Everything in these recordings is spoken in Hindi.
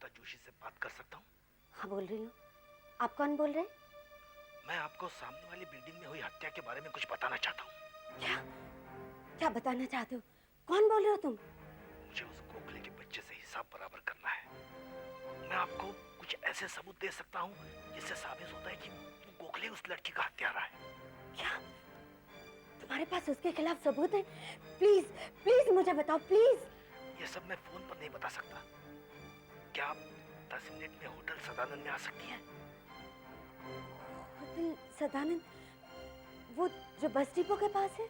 कविता जोशी से बात कर सकता हूँ? हाँ बोल रही हूँ। आप कौन बोल रहे हैं? मैं आपको सामने वाली बिल्डिंग में हुई हत्या के बारे में कुछ बताना चाहता हूँ। क्या क्या बताना चाहते हो? कौन बोल रहे हो तुम? मुझे उस गोखले के बच्चे से हिसाब बराबर करना है। मैं आपको कुछ ऐसे सबूत दे सकता हूँ जिससे साबित होता है कि गोखले उस लड़की का हत्यारा है। क्या तुम्हारे पास उसके खिलाफ सबूत है? प्लीज प्लीज मुझे बताओ प्लीज। ये सब मैं फोन पर नहीं बता सकता। क्या आप 10 मिनट में होटल सदानंद में आ सकती हैं? होटल सदानंद, वो जो बस डिपो के पास है?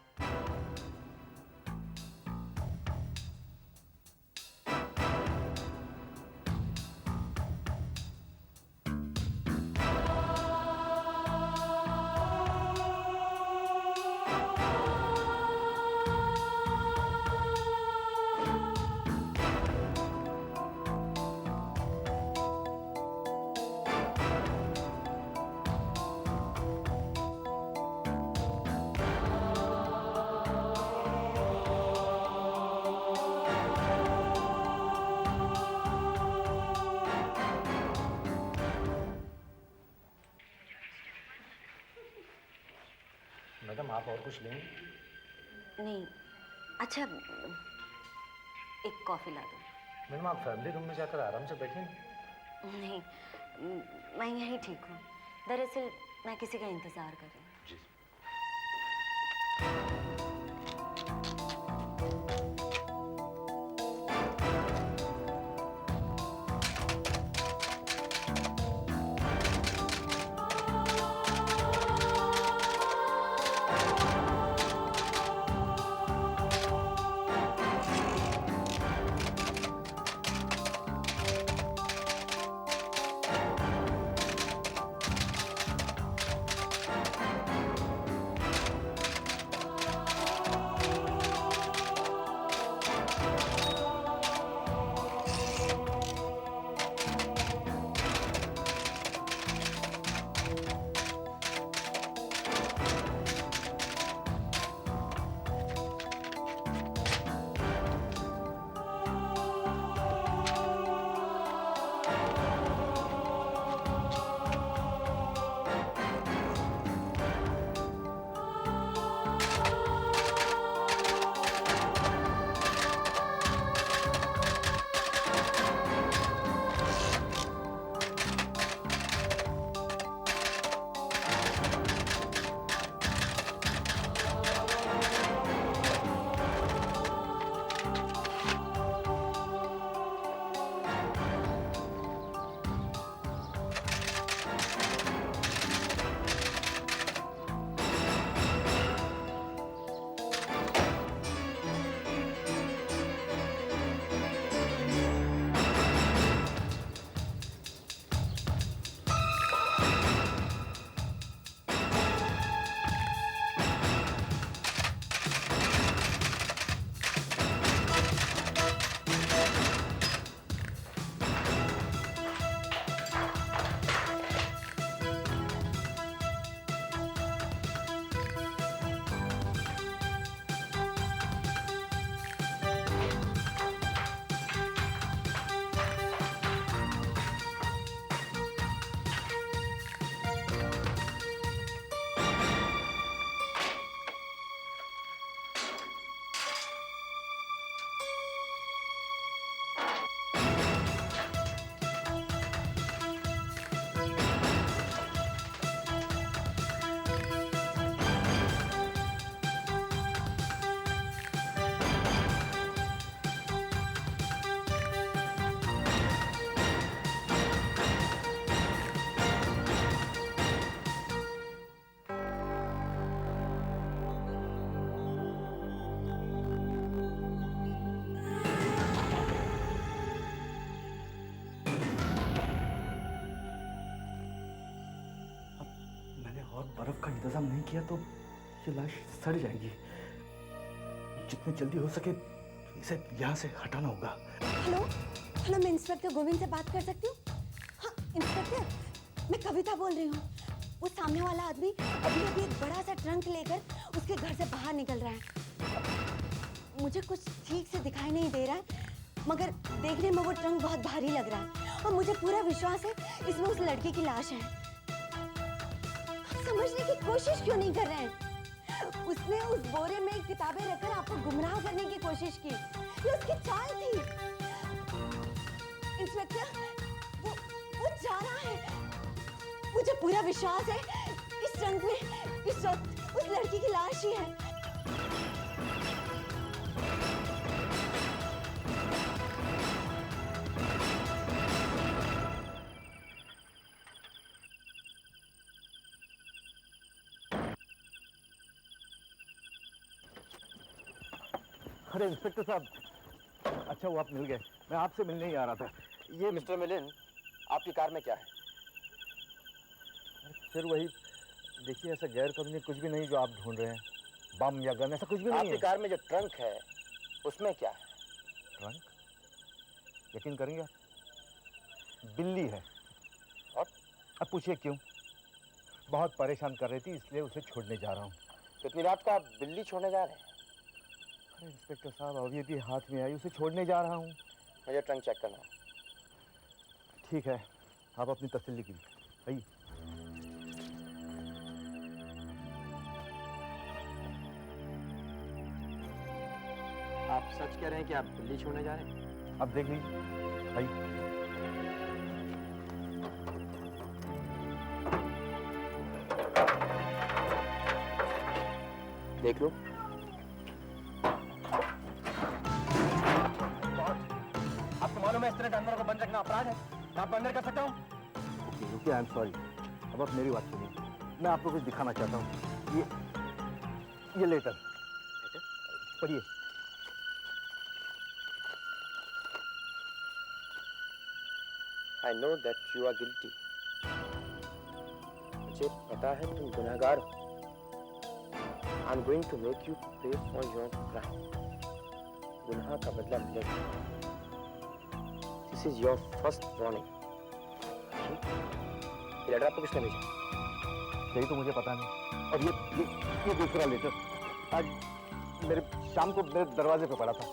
मैडम आप और कुछ लेंगे? नहीं। अच्छा, एक कॉफी ला दो। मैडम आप फैमिली रूम में जाकर आराम से बैठिए ना। नहीं, मैं यहीं ठीक हूँ। दरअसल मैं किसी का इंतजार कर रही हूँ। जी। बर्फ का इंतजाम नहीं किया तो ये लाश सड़ जाएगी। जितनी जल्दी हो सके इसे यहाँ से हटाना होगा। हेलो हेलो, मैं इंस्पेक्टर गोविंद से बात कर सकती हूँ? हाँ इंस्पेक्टर, मैं कविता बोल रही हूँ। वो सामने वाला आदमी अभी अभी एक बड़ा सा ट्रंक लेकर उसके घर से बाहर निकल रहा है। मुझे कुछ ठीक से दिखाई नहीं दे रहा है, मगर देखने में वो ट्रंक बहुत भारी लग रहा है और मुझे पूरा विश्वास है इसमें उस लड़के की लाश है। आप समझने की कोशिश क्यों नहीं कर रहे हैं? उसने उस बोरे में किताबें रखकर आपको गुमराह करने की कोशिश की। ये उसकी चाल थी। इंस्पेक्टर, वो जा रहा है। मुझे पूरा विश्वास है इस ट्रंक में इस वक्त उस लड़की की लाश ही है। अरे इंस्पेक्टर साहब, अच्छा वो आप मिल गए। मैं आपसे मिलने ही आ रहा था। ये मिस्टर मिलिन, आपकी कार में क्या है? फिर वही, देखिए ऐसा गैर कानूनी कुछ भी नहीं जो आप ढूंढ रहे हैं। बम या गन ऐसा कुछ भी नहीं आपकी है। कार में जो ट्रंक है उसमें क्या है? ट्रंक? यकीन करेंगे आप, बिल्ली है। और? अब पूछिए क्यों? बहुत परेशान कर रही थी इसलिए उसे छोड़ने जा रहा हूँ। इतनी रात को आप बिल्ली छोड़ने जा रहे हैं? अरे इंस्पेक्टर साहब, अभी भी हाथ में आई, उसे छोड़ने जा रहा हूँ। मुझे ट्रंक चेक करना है। ठीक है, आप अपनी तसल्ली कीजिए। आइए। आप सच कह रहे हैं कि आप बिल्ली छोड़ने जा रहे हैं? अब देख लीजिए। आइए। देख लो। आपको मालूम है इस तरह जानवरों को बंद रखना अपराध है? मैं आपको अंदर कर सकता हूँ? रुकिए, आई एम सॉरी। अब आप मेरी बात सुनिए। मैं आपको कुछ दिखाना चाहता हूँ। ये लेटर पढ़िए। I know that you are guilty. मुझे पता है तुम गुनहगार हो। I'm going to make you pay for your crime. गुनाह का बदला मिलेगा। This is your first warning. ये लेटर आपको किसने भेजा? यही तो मुझे पता नहीं। और ये दूसरा लेटर आज मेरे शाम को मेरे दरवाजे पे पड़ा था।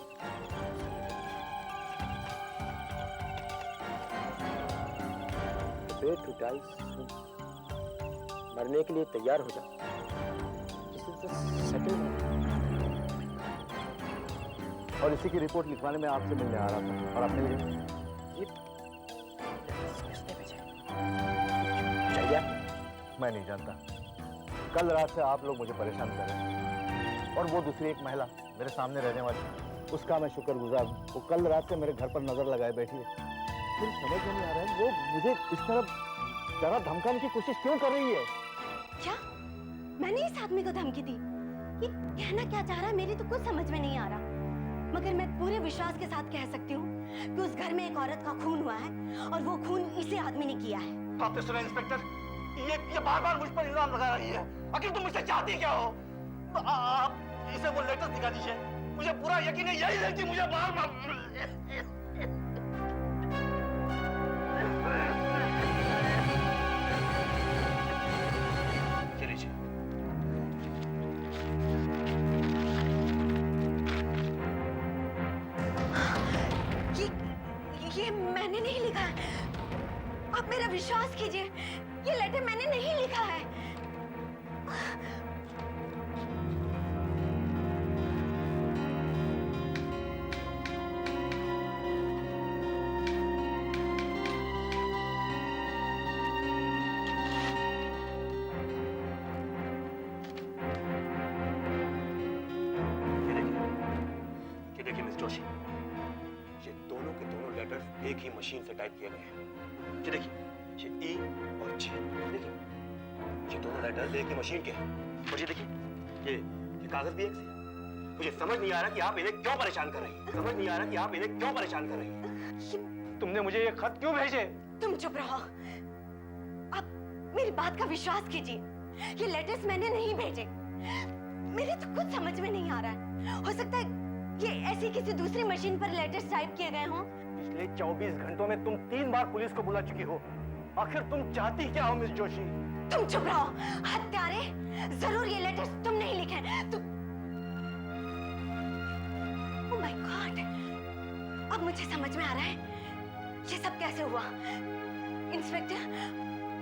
Prepare to die soon. मरने के लिए तैयार हो जाओ। This is the second one. और इसी की रिपोर्ट लिखवाने में आपसे मिलने आ रहा था और आप मिल गए। ये किसने भेजा? चाहिए आप? मैं नहीं जानता। कल रात से आप लोग मुझे परेशान कर रहे हैं। और वो दूसरी एक महिला मेरे सामने रहने वाली, उसका मैं शुक्रगुजार हूँ। वो कल रात से मेरे घर पर नजर लगाए बैठी है। फिर समझ में नहीं आ रहा है वो मुझे इस तरह जरा धमकाने की कोशिश क्यों कर रही है। क्या मैंने इस आदमी को धमकी दी? ये कहना क्या चाह रहा है मेरी तो कुछ समझ में नहीं आ रहा। मगर मैं पूरे विश्वास के साथ कह सकती हूँ कि उस घर में एक औरत का खून हुआ है और वो खून इसी आदमी ने किया है। आपने सुना इंस्पेक्टर? ये बार-बार मुझ पर इल्जाम लगा रही है। आखिर तुम मुझसे चाहती क्या हो? आप इसे वो लेटर दिखा दीजिए। मुझे पूरा यकीन है यही लड़की मुझे बार-बार। ये मैंने नहीं लिखा है। आप मेरा विश्वास कीजिए, ये लेटर मैंने नहीं लिखा है। देखिए मिस जोशी, ये दोनों के दोनों लेटर्स एक ही मशीन से टाइप किए गए हैं। ये देखिए, ये ई और जी। देखिए, ये दोनों लेटर्स एक ही मशीन के हैं। और ये देखिए, ये कागज भी एक से है। मुझे समझ नहीं आ रहा कि आप इन्हें क्यों परेशान कर रही हैं। समझ नहीं आ रहा कि आप इन्हें क्यों परेशान कर रही हैं। तुमने मुझे ये खत क्यों भेजे? तुम चुप रहो। आप मेरी बात का विश्वास कीजिए। ये लेटर्स मैंने नहीं भेजे। मेरे तो कुछ समझ में नहीं आ रहा है। हो सकता है ये ऐसी किसी दूसरी मशीन पर लेटर्स टाइप किए गए हों। पिछले 24 घंटों में तुम 3 बार पुलिस को बुला चुकी हो। आखिर तुम चाहती क्या हो मिस जोशी? तुम चुप रहो हत्यारे। जरूर ये लेटर्स तुम नहीं लिखे। तुम ओह माय गॉड, अब मुझे समझ में आ रहा है। ये सब कैसे हुआ? इंस्पेक्टर,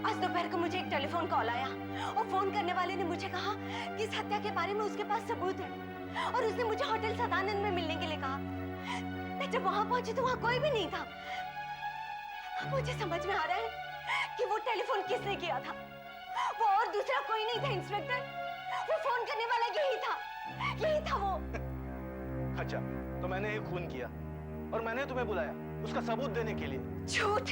आज दोपहर को मुझे एक टेलीफोन कॉल आया और फोन करने वाले ने मुझे कहा कि इस हत्या के बारे में उसके पास सबूत है और उसने मुझे होटल सदानंद में मिलने के लिए कहा। मैं जब वहां पहुंची तो वहां कोई भी नहीं था। मुझे समझ में आ रहा है कि वो टेलीफोन किसने किया था। वो और दूसरा कोई नहीं था इंस्पेक्टर, वो फोन करने वाला यही था वो। अच्छा, तो मैंने ही खून किया और मैंने तुम्हें बुलाया उसका सबूत देने के लिए। झूठ!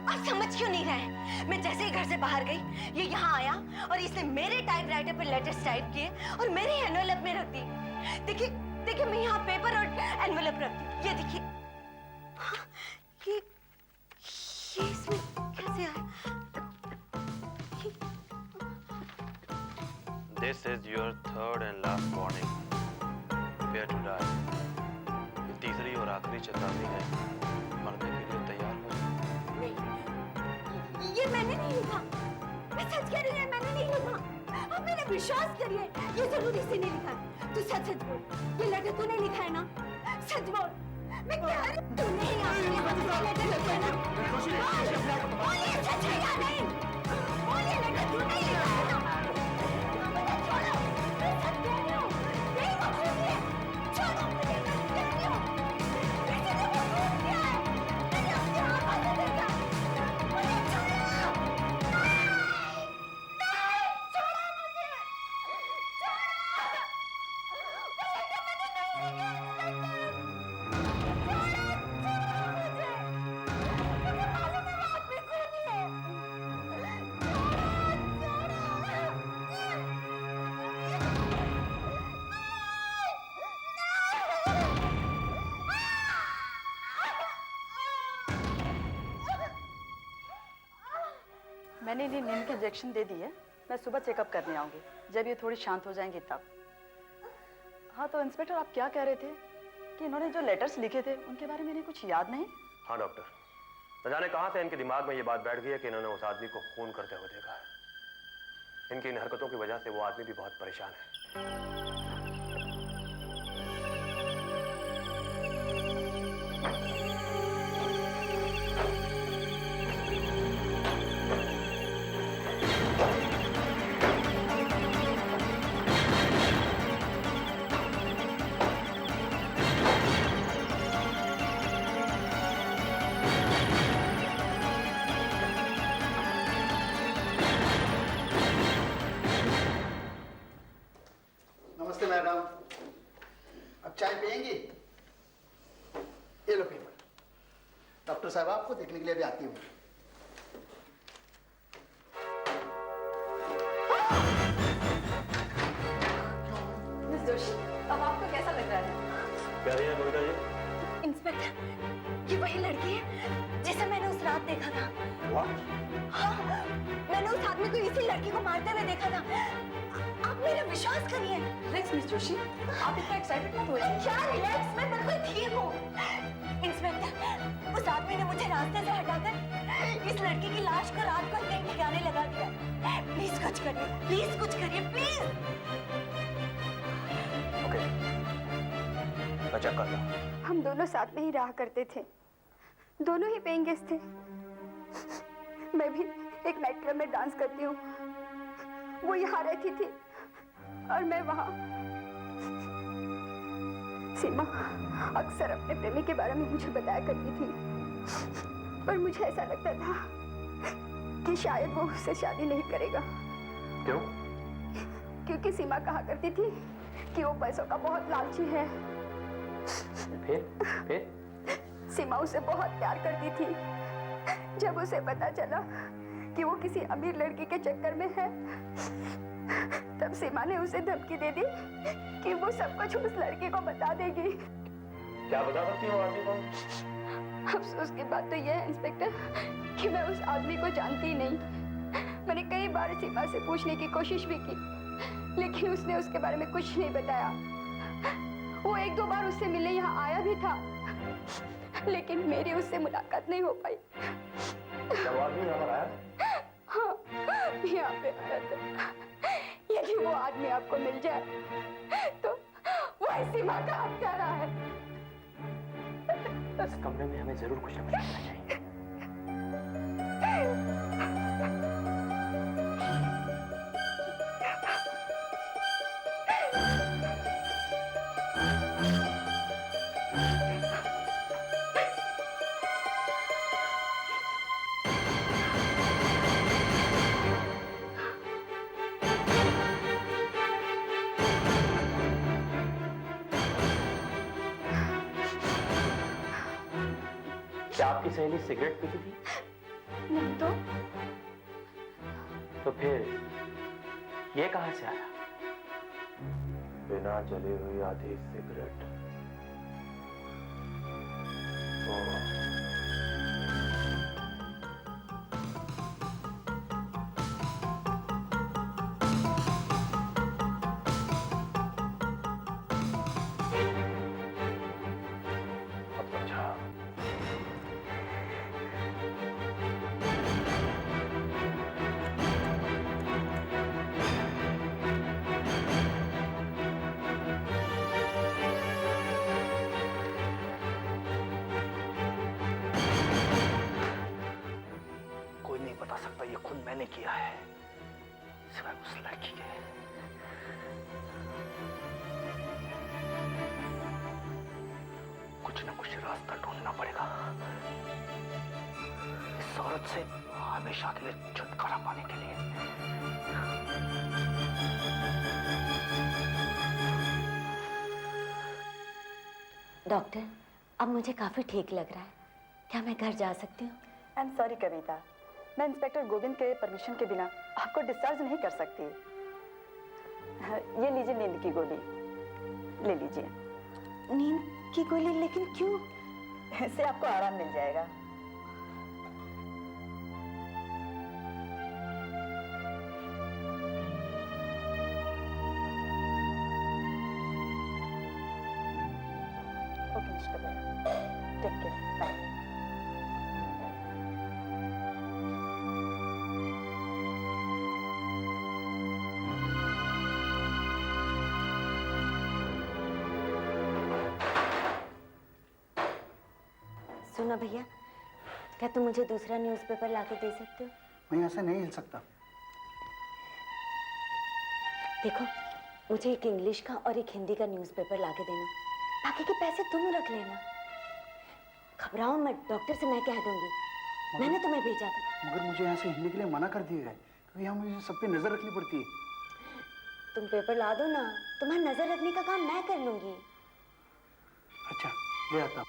आप समझ क्यों नहीं रहे? मैं जैसे ही घर से बाहर गई, ये यहाँ आया और इसने मेरे टाइपराइटर पर लेटर्स टाइप किए और मेरे एनवेलप में रख दी। देखिए मैं यहाँ पेपर और एनवेलप रखती। ये देखिए, ये इसमें कैसे आया? This is your third and last warning. Prepare to die. ये तीसरी और आखिरी चेतावनी है। मरने के लिए तैयार हो जाओ। नहीं, ये मैंने नहीं लिखा। मैं सच कह रही हूँ, मैंने नहीं लिखा। आप मेरा विश्वास करिए, ये जरूर इसी ने लिखा है। तू सच बोल, ये लेटर तूने लिखा है ना? सच बोल। मैं कह रही हूँ, तूने ही ये लेटर लिखा है ना? बोल ये सच है या नहीं? बोल ये लेटर तूने ही लिखा है ना? मुझे छोड़ो, मैं सच कह रही हूँ। यही वो खून है। छोड़ो मुझे, मैं कह रही हूँ। किसी ने वो खून किया है। मैंने अपने आँखों से देखा। मुझे छोड़ो। नहीं, छोड़ो मुझे। छोड़ो। वो लेटर मैंने नहीं लिखा है, इंस्पेक्टर। मैंने इन्हें नींद के इंजेक्शन दे दिए। मैं सुबह चेकअप करने आऊंगी, जब ये थोड़ी शांत हो जाएंगी तब। हाँ तो इंस्पेक्टर, आप क्या कह रहे थे कि इन्होंने जो लेटर्स लिखे थे उनके बारे में इन्हें कुछ याद नहीं? हाँ डॉक्टर, न जाने कहाँ से इनके दिमाग में ये बात बैठ गई है कि इन्होंने उस आदमी को खून करते हुए देखा है। इनकी इन हरकतों की वजह से वो आदमी भी बहुत परेशान है। नमस्ते मैडम, अब चाय पियेंगी? ये लो पेपर। डॉक्टर साहब आपको देखने के लिए भी आती हूँ। मिस जोशी, अब आपको कैसा लग रहा है? क्या है मोहिता जी? इंस्पेक्टर, ये वही लड़की है जिसे मैंने उस रात देखा था। What? हाँ, मैंने उस आदमी को इसी लड़की को मारते हुए देखा था। आप मेरा विश्वास करिए। रिलैक्स मिस जोशी, आप इतना एक्साइटेड मत होइए। क्या रिलैक्स? मैं बिल्कुल ठीक हूँ। इंस्पेक्टर, उस आदमी ने मुझे रास्ते से हटाकर इस लड़की की लाश को रात को कहीं ठिकाने लगा दिया। प्लीज कुछ करिए, प्लीज कुछ करिए, प्लीज। ओके, मैं चेक करता हूँ। हम दोनों साथ में ही रहा करते थे, दोनों ही पेइंग गेस्ट थे। मैं भी एक नाइट क्लब में डांस करती हूँ, वो यहाँ रहती थी और मैं वहाँ। सीमा अक्सर अपने प्रेमी के बारे में मुझे बताया करती थी, पर मुझे ऐसा लगता था कि शायद वो उससे शादी नहीं करेगा। क्यों? क्योंकि सीमा कहा करती थी कि वो पैसों का बहुत लालची है। फिर? सीमा उसे बहुत प्यार करती थी। जब उसे पता चला कि वो किसी अमीर लड़की के चक्कर में है, तब सीमा ने उसे धमकी दे दी कि वो सब कुछ उस लड़के को बता देगी। क्या बता सकती हो आदमी को? अफसोस की बात तो यह है इंस्पेक्टर कि मैं उस आदमी को जानती ही नहीं। मैंने कई बार सीमा से पूछने की कोशिश भी की, लेकिन उसने उसके बारे में कुछ नहीं बताया। वो एक दो बार उससे मिलने यहाँ आया भी था, लेकिन मेरी उससे मुलाकात नहीं हो पाई। क्या वो आदमी यहाँ पर आया? हाँ, यहाँ पे आया था। यदि वो आदमी आपको मिल जाए तो वो सीमा का हत्यारा है। इस कमरे में हमें जरूर कुछ ना कुछ करना चाहिए। क्या आपकी सहेली सिगरेट पीती थी? नहीं तो फिर ये कहां से आया? बिना जली हुई आधी सिगरेट। अब समझा। कोई नहीं बता सकता ये खून मैंने किया है, सिवाय उस लड़की के। कुछ ना कुछ रास्ता ढूंढना पड़ेगा इस औरत से हमेशा के लिए छुटकारा पाने के लिए। डॉक्टर, अब मुझे काफी ठीक लग रहा है। क्या मैं घर जा सकती हूँ? आई एम सॉरी कविता, मैं इंस्पेक्टर गोविंद के परमिशन के बिना आपको डिस्चार्ज नहीं कर सकती। ये लीजिए नींद की गोली, ले लीजिए। नींद की गोली? लेकिन क्यों? इससे आपको आराम मिल जाएगा। Okay mister Bell, take care, bye. सुनो भैया, क्या तुम मुझे दूसरा न्यूज़पेपर लाके दे सकते हो? मैं यहाँ से नहीं हिल सकता। देखो, मुझे एक इंग्लिश का और एक हिंदी का न्यूज़पेपर लाके देना। बाकी के पैसे तुम रख लेना। घबराओ मत, डॉक्टर से मैं कह दूंगी। मैंने तुम्हें भेजा था। मगर मुझे यहाँ से हिलने के लिए मना कर दिया है, क्योंकि यहाँ मुझे सब पे नजर रखनी पड़ती है। तुम पेपर ला दो ना, तुम्हारा नजर रखने का काम मैं कर लूंगी। अच्छा, ले आता हूँ।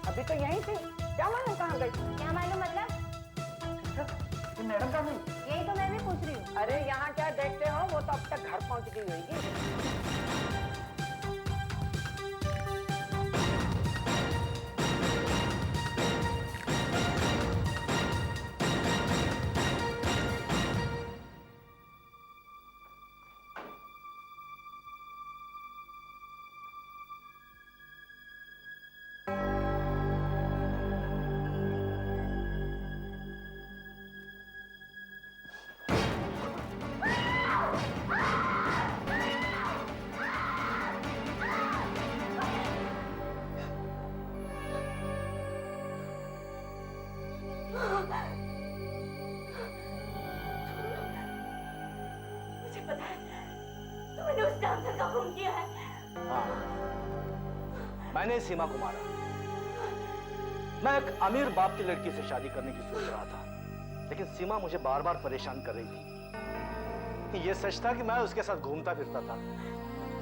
अभी तो यहीं थी, क्या मालूम कहाँ गई? क्या मालूम मतलब? मैडम का नहीं। यही तो मैं भी पूछ रही हूँ। अरे यहाँ क्या देखते हो, वो तो अब तक घर पहुँच गई होगी। मुझे पता है, तुमने उस डांसर का खून किया है। हाँ, मैंने सीमा को मारा। मैं एक अमीर बाप की लड़की से शादी करने की सोच रहा था, लेकिन सीमा मुझे बार बार परेशान कर रही थी। ये सच था कि मैं उसके साथ घूमता फिरता था,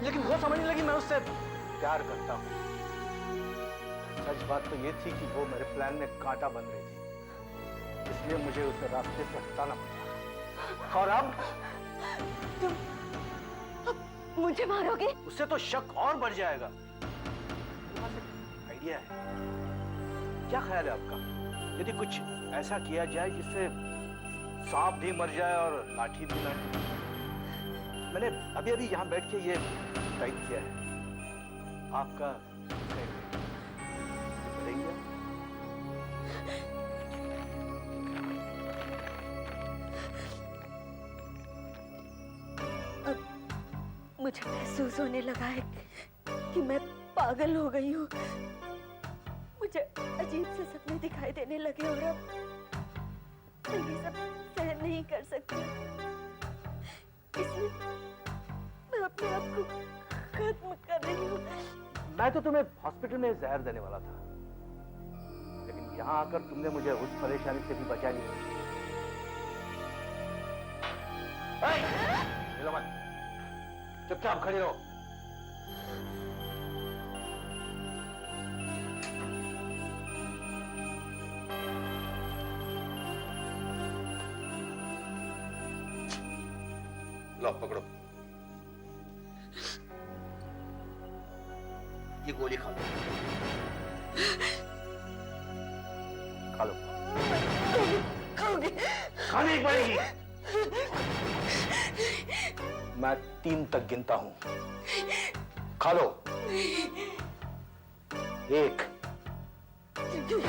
लेकिन वो समझने लगी मैं उससे प्यार करता हूँ। सच बात तो ये थी कि वो मेरे प्लान में कांटा बन रही थी, इसलिए मुझे उसे रास्ते से हटाना पड़ा। और अब मुझे मारोगे? उससे तो शक और बढ़ जाएगा। मेरे पास एक आइडिया है। क्या ख्याल है आपका, यदि कुछ ऐसा किया जाए जिससे सांप भी मर जाए और लाठी भी ना टूटे? मैंने अभी अभी यहाँ बैठ के ये टाइप किया है। आपका करेंगे? मुझे महसूस होने लगा है कि मैं पागल हो गई हूँ। मुझे अजीब से सपने दिखाई देने लगे और अब मैं ये सब सहन नहीं कर सकती, इसलिए मैं अपने आप को खत्म कर रही हूँ। मैं तो तुम्हें हॉस्पिटल में जहर देने वाला था, लेकिन यहाँ आकर तुमने मुझे उस परेशानी से भी बचा लिया। हिलो मत, चुपचाप खड़े रहो। लो पकड़ो, ये गोली खा लो। खा लो। खाओगे? खानी पड़ेगी। मैं 3 तक गिनता हूं, खा लो। 1 2